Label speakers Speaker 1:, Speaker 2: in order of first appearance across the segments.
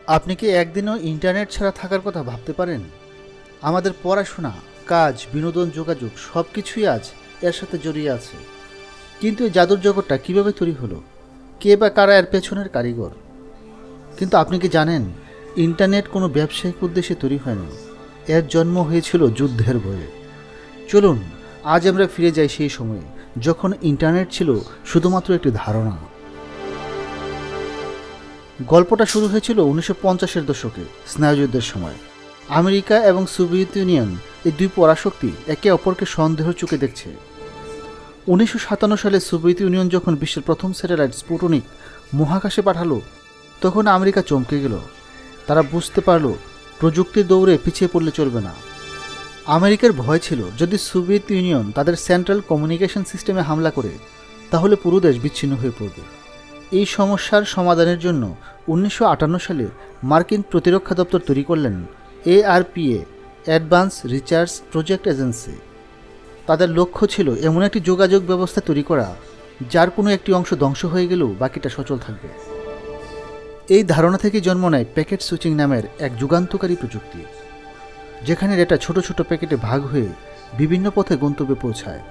Speaker 1: আপনি কি একদিনও ইন্টারনেট ছাড়া থাকার কথা ভাবতে পারেন? আমাদের পড়াশোনা, কাজ, বিনোদন, যোগাযোগ সব কিছুই আজ এর সাথে জড়িয়ে আছে। কিন্তু এই জাদুর জগৎটা কীভাবে তৈরি হলো? কে বা কারা এর পেছনের কারিগর? কিন্তু আপনি কি জানেন, ইন্টারনেট কোনো ব্যবসায়িক উদ্দেশ্যে তৈরি হয়নি। এর জন্ম হয়েছিল যুদ্ধের ভয়ে। চলুন আজ আমরা ফিরে যাই সেই সময়ে, যখন ইন্টারনেট ছিল শুধুমাত্র একটি ধারণা। গল্পটা শুরু হয়েছিল 1950-এর দশকে, স্নায়ুযুদ্ধের সময়। আমেরিকা এবং সোভিয়েত ইউনিয়ন, এই দুই পরাশক্তি একে অপরকে সন্দেহ চোখে দেখছে। 1957 সালে সোভিয়েত ইউনিয়ন যখন বিশ্বের প্রথম স্যাটেলাইট স্পুটনিক মহাকাশে পাঠালো, তখন আমেরিকা চমকে গেল। তারা বুঝতে পারল প্রযুক্তির দৌড়ে পিছিয়ে পড়লে চলবে না। আমেরিকার ভয় ছিল, যদি সোভিয়েত ইউনিয়ন তাদের সেন্ট্রাল কমিউনিকেশন সিস্টেমে হামলা করে, তাহলে পুরো দেশ বিচ্ছিন্ন হয়ে পড়বে। এই সমস্যার সমাধানের জন্য 1958 সালে মার্কিন প্রতিরক্ষা দপ্তর তৈরি করলেন ARPA, advance research project agency. তাদের লক্ষ্য ছিল এমন একটি যোগাযোগ ব্যবস্থা তৈরি করা, যার কোনো একটি অংশ ধ্বংস হয়ে গেলেও বাকিটা সচল থাকবে। এই ধারণা থেকে জন্ম নেয় প্যাকেট সুইচিং নামের এক যুগান্তকারী প্রযুক্তি, যেখানে ডেটা ছোট ছোট প্যাকেটে ভাগ হয়ে বিভিন্ন পথে গন্তব্যে পৌঁছায়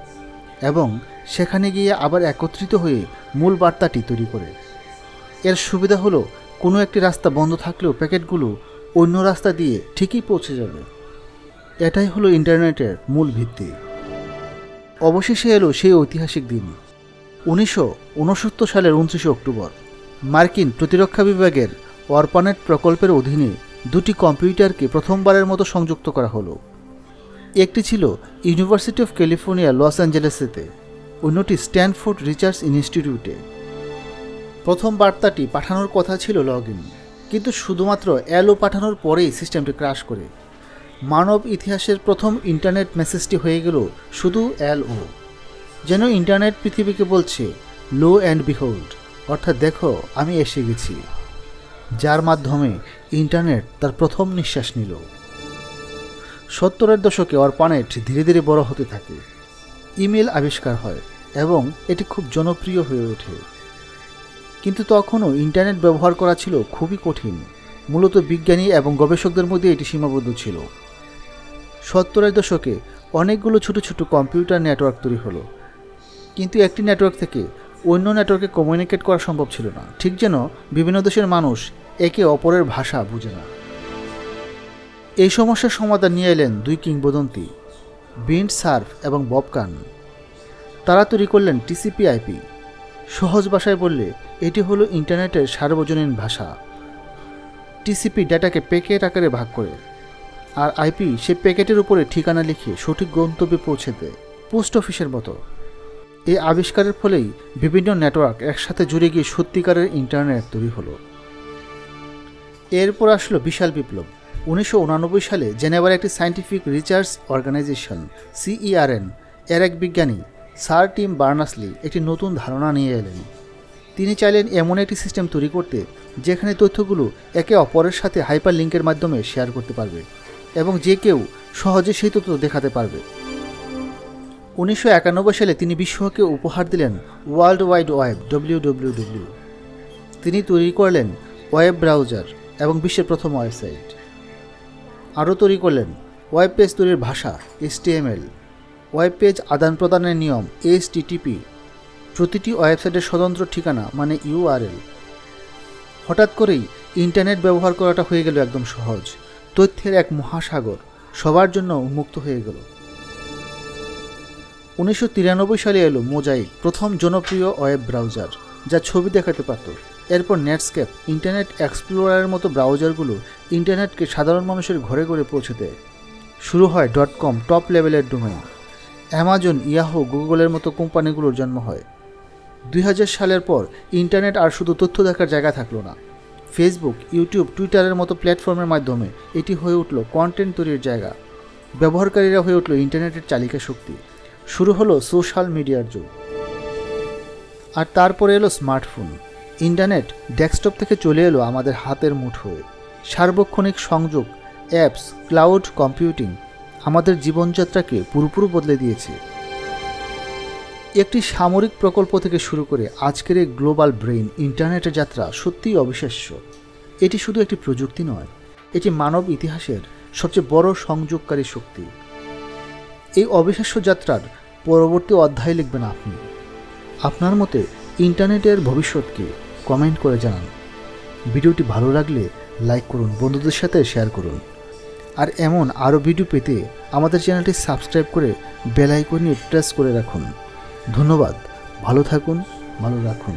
Speaker 1: এবং সেখানে গিয়ে আবার একত্রিত হয়ে মূল বার্তাটি তৈরি করে। এর সুবিধা হলো, কোনো একটি রাস্তা বন্ধ থাকলেও প্যাকেটগুলো অন্য রাস্তা দিয়ে ঠিকই পৌঁছে যাবে। এটাই হলো ইন্টারনেটের মূল ভিত্তি। অবশেষে এলো সেই ঐতিহাসিক দিন। 1969 সালের 29 অক্টোবর মার্কিন প্রতিরক্ষা বিভাগের অরপানেট প্রকল্পের অধীনে দুটি কম্পিউটারকে প্রথমবারের মতো সংযুক্ত করা হলো। একটি ছিল ইউনিভার্সিটি অফ ক্যালিফোর্নিয়া লস অ্যাঞ্জেলেসেতে, অন্যটি স্ট্যানফোর্ড রিসার্চ ইনস্টিটিউটে। প্রথম বার্তাটি পাঠানোর কথা ছিল লগইন, কিন্তু শুধুমাত্র LO পাঠানোর পরেই সিস্টেমটি ক্র্যাশ করে। মানব ইতিহাসের প্রথম ইন্টারনেট মেসেজটি হয়ে গেল শুধু LO। যেন ইন্টারনেট পৃথিবীকে বলছে, লো অ্যান্ড বিহোল্ড, অর্থাৎ দেখো আমি এসে গেছি, যার মাধ্যমে ইন্টারনেট তার প্রথম নিঃশ্বাস নিল। 70-এর দশকে অরপানেট ধীরে ধীরে বড় হতে থাকে। ইমেল আবিষ্কার হয় এবং এটি খুব জনপ্রিয় হয়ে ওঠে। কিন্তু তখনও ইন্টারনেট ব্যবহার করা ছিল খুবই কঠিন। মূলত বিজ্ঞানী এবং গবেষকদের মধ্যে এটি সীমাবদ্ধ ছিল। 70-এর দশকে অনেকগুলো ছোট ছোট কম্পিউটার নেটওয়ার্ক তৈরি হলো, কিন্তু একটি নেটওয়ার্ক থেকে অন্য নেটওয়ার্কে কমিউনিকেট করা সম্ভব ছিল না, ঠিক যেন বিভিন্ন দেশের মানুষ একে অপরের ভাষা বুঝে না। এই সমস্যার সমাধান নিয়ে এলেন দুই কিংবদন্তি, বিন্ট সার্ফ এবং বব কান। তারা তৈরি করলেন TCP/IP। সহজ ভাষায় বললে এটি হলো ইন্টারনেটের সার্বজনীন ভাষা। TCP ডেটাকে প্যাকেট আকারে ভাগ করে, আর IP সে প্যাকেটের উপরে ঠিকানা লিখে সঠিক গন্তব্যে পৌঁছে দেয়, পোস্ট অফিসের মতো। এই আবিষ্কারের ফলেই বিভিন্ন নেটওয়ার্ক একসাথে জুড়ে গিয়ে সত্যিকারের ইন্টারনেট তৈরি হলো। এরপর আসলো বিশাল বিপ্লব। 1989 সালে জেনেভার একটি সায়েন্টিফিক রিসার্চ অর্গানাইজেশন CERN এর এক বিজ্ঞানী স্যার টিম বার্নার্স-লি একটি নতুন ধারণা নিয়ে এলেন। তিনি চাইলেন এমন একটি সিস্টেম তৈরি করতে, যেখানে তথ্যগুলো একে অপরের সাথে হাইপার লিঙ্কের মাধ্যমে শেয়ার করতে পারবে এবং যে কেউ সহজে সেই তথ্য দেখাতে পারবে। 1991 সালে তিনি বিশ্বকে উপহার দিলেন ওয়ার্ল্ড ওয়াইড ওয়েব, WWW। তিনি তৈরি করলেন ওয়েব ব্রাউজার এবং বিশ্বের প্রথম ওয়েবসাইট। আরও তৈরি করলেন ওয়েব পেজ তৈরির ভাষা HTML, ওয়েব পেজ আদান প্রদানের নিয়ম HTTP, প্রতিটি ওয়েবসাইটের স্বতন্ত্র ঠিকানা মানে URL। হঠাৎ করেই ইন্টারনেট ব্যবহার করাটা হয়ে গেল একদম সহজ। তথ্যের এক মহাসাগর সবার জন্য উন্মুক্ত হয়ে গেল। 1993 সালে এলো মোজাইক, প্রথম জনপ্রিয় ওয়েব ব্রাউজার যা ছবি দেখাতে পারত। এরপর নেটস্কেপ, ইন্টারনেট এক্সপ্লোরারের মতো ব্রাউজারগুলো ইন্টারনেটকে সাধারণ মানুষের ঘরে ঘরে পৌঁছে দেয়। শুরু হয় .com, টপ লেভেলের ডোমেইন। অ্যামাজন, ইয়াহু, গুগলের মতো কোম্পানিগুলোর জন্ম হয়। 2000 সালের পর ইন্টারনেট আর শুধু তথ্য দেখার জায়গা থাকলো না। ফেসবুক, ইউটিউব, টুইটারের মতো প্ল্যাটফর্মের মাধ্যমে এটি হয়ে উঠল কন্টেন্ট তৈরির জায়গা। ব্যবহারকারীরা হয়ে উঠল ইন্টারনেটের চালিকা শক্তি। শুরু হলো সোশ্যাল মিডিয়ার যুগ। আর তারপরে এলো স্মার্টফোন। ইন্টারনেট ডেস্কটপ থেকে চলে এলো আমাদের হাতের মুঠোয়। সার্বক্ষণিক সংযোগ, অ্যাপস, ক্লাউড কম্পিউটিং আমাদের জীবনযাত্রাকে পুরোপুরি বদলে দিয়েছে। একটি সামরিক প্রকল্প থেকে শুরু করে আজকের এই গ্লোবাল ব্রেইন ইন্টারনেটের যাত্রা সত্যিই অবিশ্বাস্য। এটি শুধু একটি প্রযুক্তি নয়, এটি মানব ইতিহাসের সবচেয়ে বড় সংযোগকারী শক্তি। এই অবিশ্বাস্য যাত্রার পরবর্তী অধ্যায় লিখবেন আপনি। আপনার মতে ইন্টারনেটের ভবিষ্যৎ কি? কমেন্ট করে জানান। ভিডিওটি ভালো লাগলে লাইক করুন, বন্ধুদের সাথে শেয়ার করুন। আর এমন আরও ভিডিও পেতে আমাদের চ্যানেলটি সাবস্ক্রাইব করে বেল আইকনে প্রেস করে রাখুন। ধন্যবাদ। ভালো থাকুন, ভালো রাখুন।